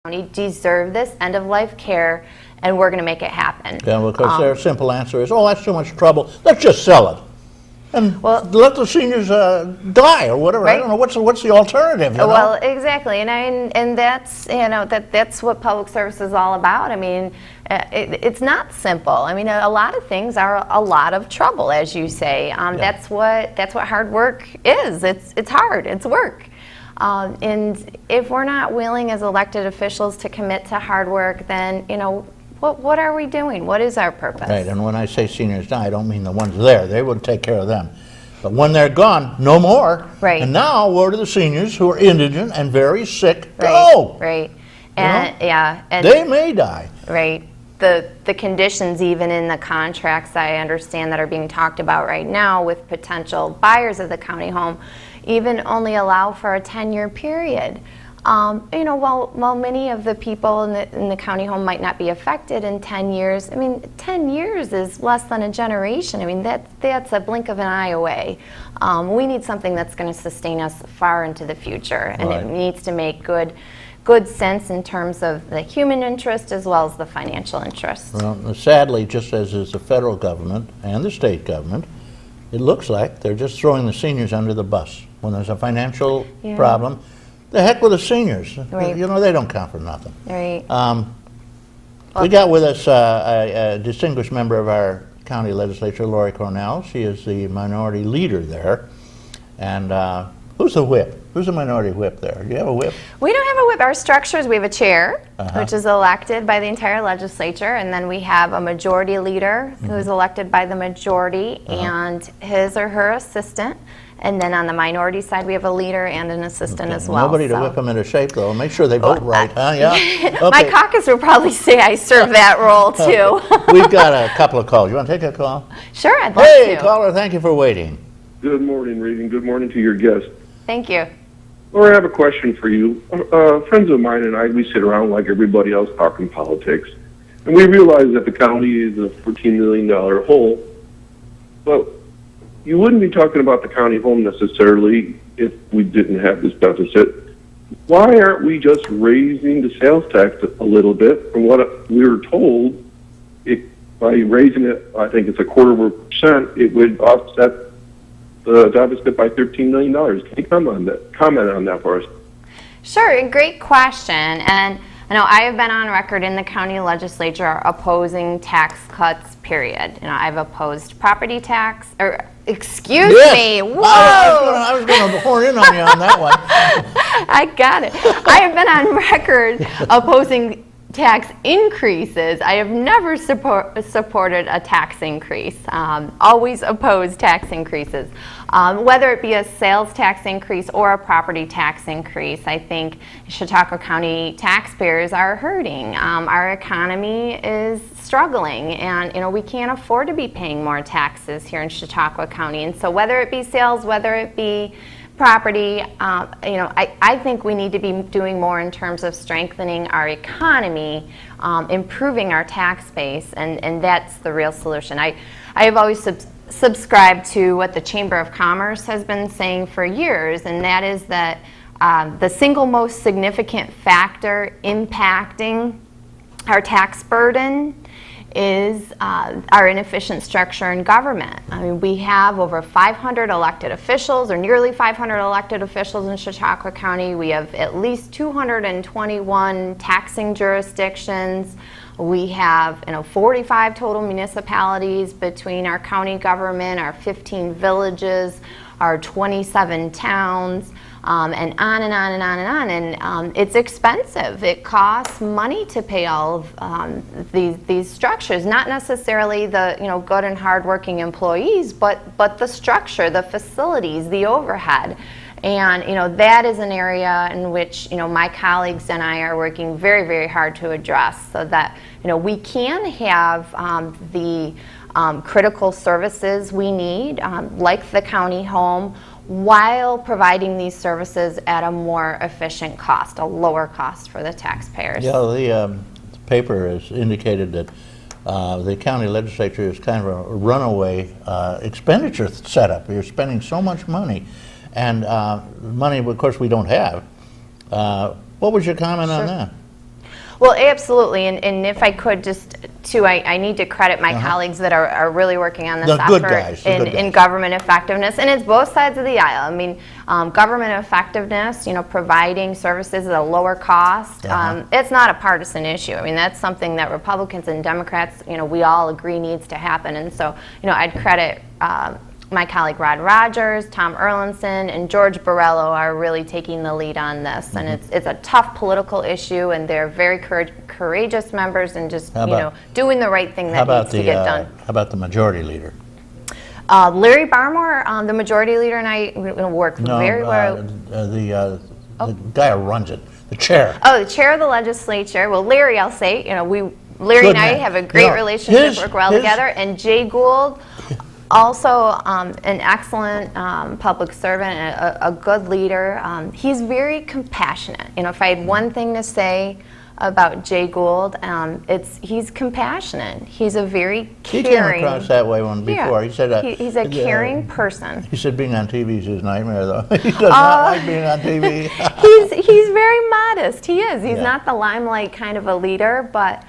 County deserve this end-of-life care, and we're going to make it happen. Yeah, well, because their simple answer is, oh, that's too much trouble, let's just sell it. And let the seniors die or whatever. Right. I don't know, what's the alternative, you know? Well, exactly, and that's, that's what public service is all about. I mean, it's not simple. I mean, a lot of things are a lot of trouble, as you say. Yeah. That's what hard work is. It's hard, it's work. And if we're not willing as elected officials to commit to hard work, then, what are we doing? What is our purpose? Right, and when I say seniors die, I don't mean the ones there. They would take care of them. But when they're gone, no more. Right. And now, where do the seniors who are indigent and very sick Right. go? Right. And and they may die. Right. The conditions even in the contracts I understand that are being talked about right now with potential buyers of the county home even only allow for a 10-year period. While many of the people in the county home might not be affected in 10 years, I mean, 10 years is less than a generation. I mean, that's a blink of an eye away. We need something that's going to sustain us far into the future, and Right. it needs to make good sense in terms of the human interest as well as the financial interest. Well, sadly, just as is the federal government and the state government, it looks like they're just throwing the seniors under the bus. When there's a financial problem, the heck with the seniors. Right. They don't count for nothing. Right. We got with us a distinguished member of our county legislature, Lori Cornell. She is the minority leader there. And who's the whip? Who's the minority whip there? Do you have a whip? We don't have a whip. Our structures, we have a chair, which is elected by the entire legislature, and then we have a majority leader who's elected by the majority and his or her assistant. And then on the minority side, we have a leader and an assistant as well. Nobody to whip them into shape, though. Make sure they vote right, huh? Yeah. Okay. My caucus would probably say I serve that role, too. We've got a couple of calls. You want to take a call? Sure, I'd love Hey, to. caller, thank you for waiting. Good morning, Reed, and good morning to your guest. Thank you. Laura, I have a question for you. Friends of mine and I, we sit around like everybody else talking politics, and we realize that the county is a $14 million hole, but you wouldn't be talking about the county home necessarily if we didn't have this deficit. Why aren't we just raising the sales tax a little bit? From what we were told, by raising it, I think it's 0.25%, it would offset the deficit by $13 million. Can you comment on that for us? Sure, a great question. And I know I have been on record in the county legislature opposing tax cuts, period. I've opposed property tax, or excuse me, whoa! I was going to horn in on you on that one. I got it. I have been on record opposing tax increases. I have never supported a tax increase. Always opposed tax increases. Whether it be a sales tax increase or a property tax increase, I think Chautauqua County taxpayers are hurting. Our economy is struggling, and we can't afford to be paying more taxes here in Chautauqua County. And so whether it be sales, whether it be property, I think we need to be doing more in terms of strengthening our economy, improving our tax base, and that's the real solution. I have always subscribed to what the Chamber of Commerce has been saying for years, and that is that the single most significant factor impacting our tax burden is our inefficient structure in government. I mean, we have over 500 elected officials, or nearly 500 elected officials in Chautauqua County. We have at least 221 taxing jurisdictions. We have 45 total municipalities between our county government, our 15 villages, our 27 towns, and on and on and on and on. And it's expensive. It costs money to pay all of these structures. Not necessarily the good and hardworking employees, but the structure, the facilities, the overhead. And that is an area in which my colleagues and I are working very, very hard to address, so that we can have the critical services we need, like the county home, while providing these services at a more efficient cost, a lower cost for the taxpayers. Yeah, the paper has indicated that the county legislature is kind of a runaway expenditure setup. You're spending so much money, and money, of course, we don't have. What was your comment on that? Well, absolutely, and if I could just, too, I need to credit my colleagues that are really working on this The good effort guys, the good in guys. government effectiveness, and it's both sides of the aisle. I mean, government effectiveness, providing services at a lower cost, it's not a partisan issue. I mean, that's something that Republicans and Democrats, we all agree needs to happen, and so, I'd credit my colleague Rod Rogers, Tom Erlinson, and George Borrello are really taking the lead on this. And it's a tough political issue, and they're very courageous members and just, doing the right thing that needs to get done. How about the majority leader? Larry Barmore, the majority leader, and I work very well. The guy who runs it, the chair. Oh, the chair of the legislature. Well, Larry, I'll say, Larry Good and I man. have a great relationship, work well together. And Jay Gould, also an excellent public servant, a good leader. He's very compassionate. If I had one thing to say about Jay Gould, he's compassionate. He's a very caring. He came across that way one before. Yeah. He said he's a caring person. He said being on TV is his nightmare, though. He does not like being on TV. he's very modest. He is. He's not the limelight kind of a leader, but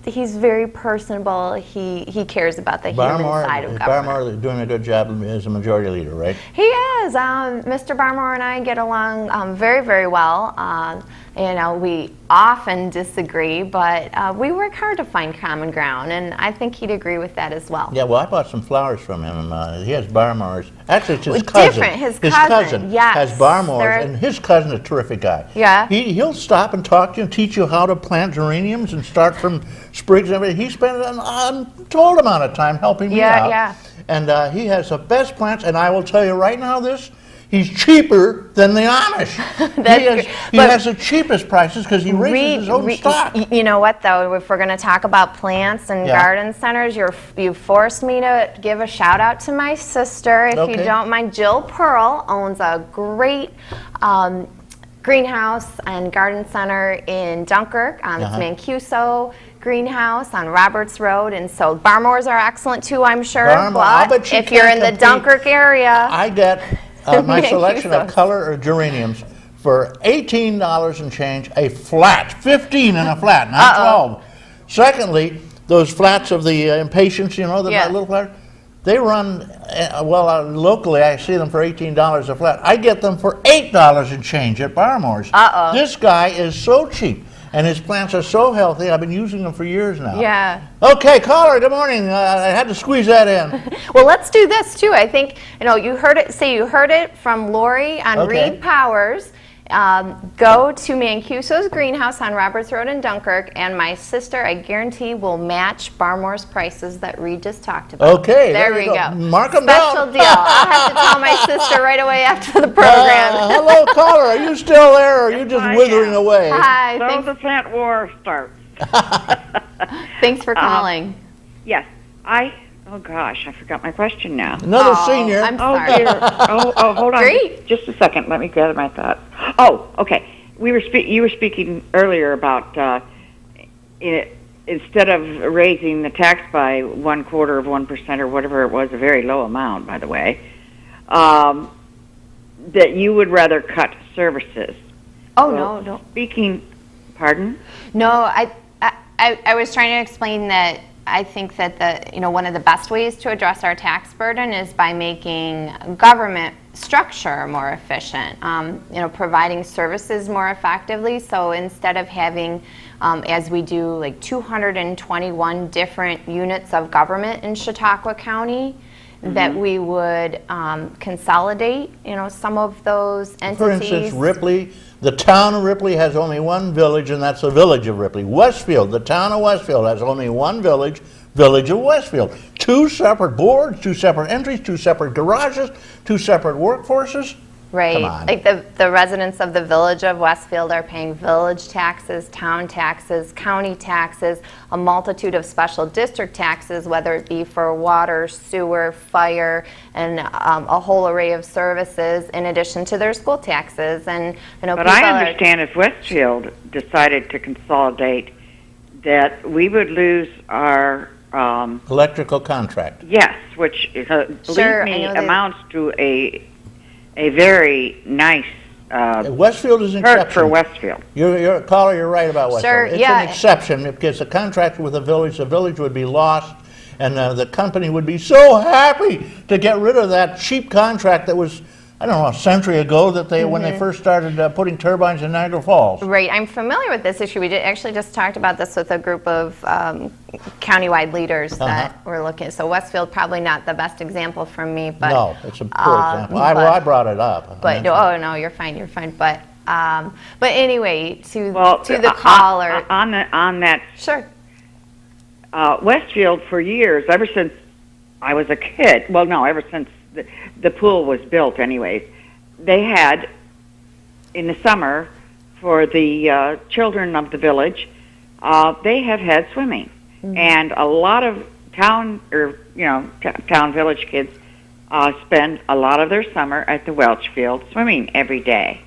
he's very personable. He cares about the human side of government. Barmore doing a good job as a majority leader, right? He is. Mr. Barmore and I get along very, very well. We often disagree, but we work hard to find common ground, and I think he'd agree with that as well. Yeah, well, I bought some flowers from him. He has Barmore's. Actually, it's his cousin. Different. His cousin, yes. Has Barmore's, and his cousin's a terrific guy. Yeah. He'll stop and talk to you and teach you how to plant geraniums and start from sprigs and everything. He spent an untold amount of time helping me out. Yeah. And he has the best plants, and I will tell you right now this. He's cheaper than the Amish. He has the cheapest prices because he raises his own stock. You know what, though? If we're going to talk about plants and garden centers, you forced me to give a shout out to my sister, if you don't mind. Jill Pearl owns a great greenhouse and garden center in Dunkirk. It's Mancuso Greenhouse on Roberts Road, and so Barmores are excellent too, I'm sure. But if you're in the Dunkirk area, I get my selection of color geraniums for $18 and change, a flat, 15 in a flat, not 12. Secondly, those flats of the impatiens, the little flats, they run, locally I see them for $18 a flat. I get them for $8 and change at Barmore's. This guy is so cheap. And his plants are so healthy. I've been using them for years now. Yeah. Okay, caller, good morning. I had to squeeze that in. Well, let's do this too. I think, you heard it from Lori on Reed Powers. Go to Mancuso's Greenhouse on Roberts Road in Dunkirk, and my sister, I guarantee, will match Barmore's prices that Reed just talked about. Okay, there we go. Mark them down. Special deal. I'll have to tell my sister right away after the program. Hello, caller. Are you still there, or are you just withering away? Hi. So the plant war starts. Thanks for calling. Yes, oh gosh, I forgot my question now. Another senior. I'm sorry. Oh dear. Oh, hold on. Great. Just a second. Let me gather my thoughts. Oh, okay. You were speaking earlier about instead of raising the tax by 1/4% or whatever it was, a very low amount, by the way, that you would rather cut services. Oh, well, no. Pardon? No, I was trying to explain that I think that one of the best ways to address our tax burden is by making government structure more efficient, providing services more effectively. So instead of having, as we do, like 221 different units of government in Chautauqua County, that we would consolidate, some of those entities. For instance, Ripley, the town of Ripley has only one village, and that's the village of Ripley. Westfield, the town of Westfield has only one village, village of Westfield. 2 separate boards, 2 separate entries, 2 separate garages, 2 separate workforces. Right. Come on. Like the residents of the village of Westfield are paying village taxes, town taxes, county taxes, a multitude of special district taxes, whether it be for water, sewer, fire, and a whole array of services in addition to their school taxes. And but I understand if Westfield decided to consolidate, that we would lose our electrical contract. Yes, which believe me amounts to a very nice Westfield is an hurt exception. for Westfield. You're caller, you're right about Westfield. Sure, It's yeah. an exception because the contract with the village would be lost, and the company would be so happy to get rid of that cheap contract that was, I don't know, a century ago that when they first started putting turbines in Niagara Falls. Right, I'm familiar with this issue. We actually just talked about this with a group of countywide leaders that were looking. So Westfield probably not the best example for me, but No, it's a poor example. I brought it up. But oh no, you're fine. You're fine. But anyway, to the caller. On that, Sure. Westfield for years, ever since I was a kid. Well, no, ever since the pool was built, anyways. They had in the summer for the children of the village. They have had swimming, and a lot of town village kids spend a lot of their summer at the Welch Field swimming every day.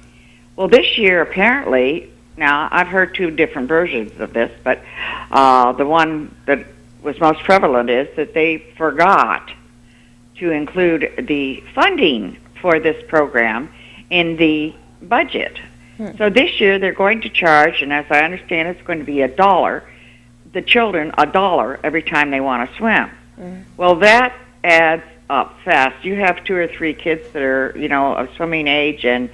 Well, this year apparently, now I've heard two different versions of this, but the one that was most prevalent is that they forgot to include the funding for this program in the budget. So this year they're going to charge, and as I understand it's going to be $1, the children $1 every time they want to swim. Well, that adds up fast. You have 2 or 3 kids that are, of swimming age, and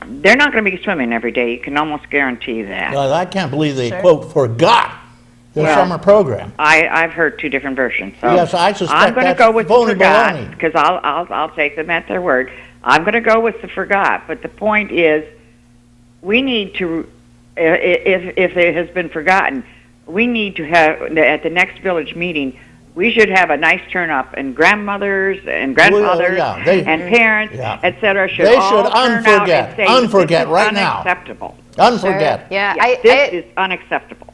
they're not going to be swimming every day. You can almost guarantee that. Well, I can't believe they, quote, forgot the summer program. I've heard 2 different versions. So yes, I suspect I'm going to go with the phony forgot, baloney. because I'll take them at their word. I'm going to go with the forgot, but the point is, we need to, if it has been forgotten, we need to have, at the next village meeting, we should have a nice turn up, and grandmothers and grandfathers and parents, etc. should all turn out and say, unforget right now. Unacceptable. Unforget. Sure. Yeah, This is unacceptable.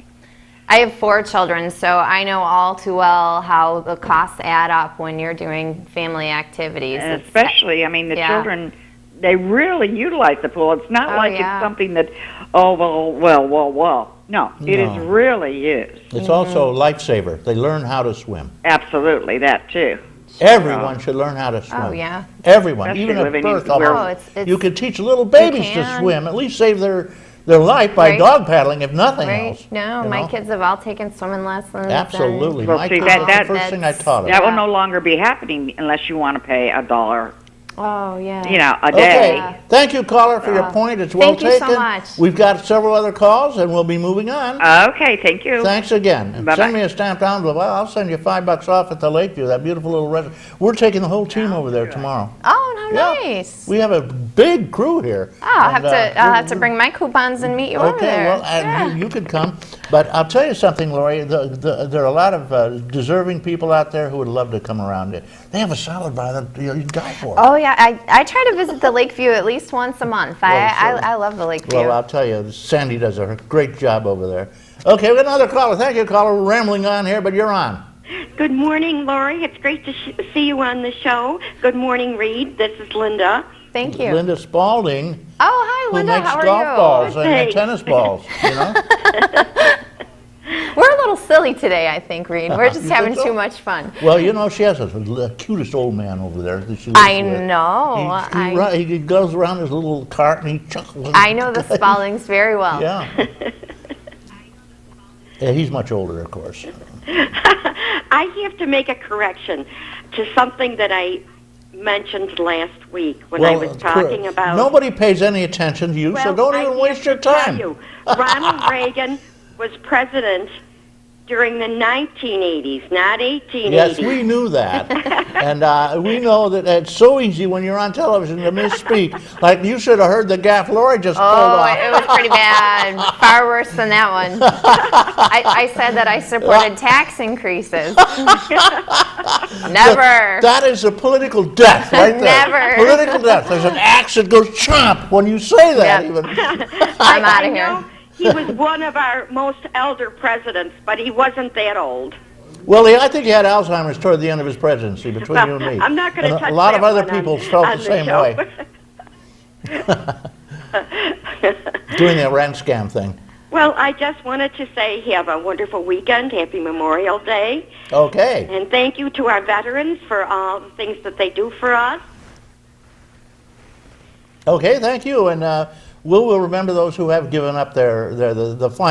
I have 4 children, so I know all too well how the costs add up when you're doing family activities. And especially, the children, they really utilize the pool. It's not like it's something that, well. No, it is really is. It's also a lifesaver. They learn how to swim. Absolutely, that too. Everyone should learn how to swim. Oh, yeah. Everyone, Especially even at living birth. in- You could teach little babies to swim, at least save their life by dog paddling, if nothing else. No, my kids have all taken swimming lessons. Absolutely. Well, My see, kids, that's the first thing I taught them. That will no longer be happening unless you want to pay $1. Oh, yeah. A day. Okay. Thank you, caller, for your point. It's well taken. Thank you so much. We've got several other calls, and we'll be moving on. Okay, thank you. Thanks again. And Bye-bye. send me a stamped envelope. I'll send you $5 off at the Lakeview, that beautiful little restaurant. We're taking the whole team over there tomorrow. Oh, how nice. We have a big crew here. I'll have to bring my coupons and meet you over there. Okay, well, you could come. But I'll tell you something, Lori. There are a lot of deserving people out there who would love to come around it. They have a salad bar that you'd die for. Oh, yeah. I try to visit the Lakeview at least once a month. I love the Lakeview. Well, I'll tell you, Sandy does a great job over there. Okay, we got another caller. Thank you, caller. We're rambling on here, but you're on. Good morning, Lori. It's great to see you on the show. Good morning, Reed. This is Linda. Thank you. Linda Spalding. Oh, hi, Linda. Who makes How are golf you? balls and Thanks. tennis balls, We're a little silly today, I think, Reed. We're just You having think so? too much fun. Well, she has the cutest old man over there that she lives I with. know. He goes around his little cart and he chuckles. I know the Spaldings very well. Yeah. Yeah, he's much older, of course. I have to make a correction to something that I mentioned last week when I was talking about... Nobody pays any attention to you, so don't even waste your time. Ronald Reagan was president during the 1980s, not 1880s. Yes, we knew that. And we know that it's so easy when you're on television to misspeak. Like, you should have heard the gaffe Lori just pulled off. It was pretty bad. Far worse than that one. I said that I supported tax increases. Never. That is a political death right there. Never. Political death. There's an axe that goes chomp when you say that Yep. even. I'm out of here. He was one of our most elder presidents, but he wasn't that old. Well, I think he had Alzheimer's toward the end of his presidency, between you and me. I'm not going to touch a lot of that other one people on- felt on the same show. way. Doing the rent scam thing. Well, I just wanted to say have a wonderful weekend. Happy Memorial Day. Okay. And thank you to our veterans for all the things that they do for us. Okay, thank you, and we'll remember those who have given up the final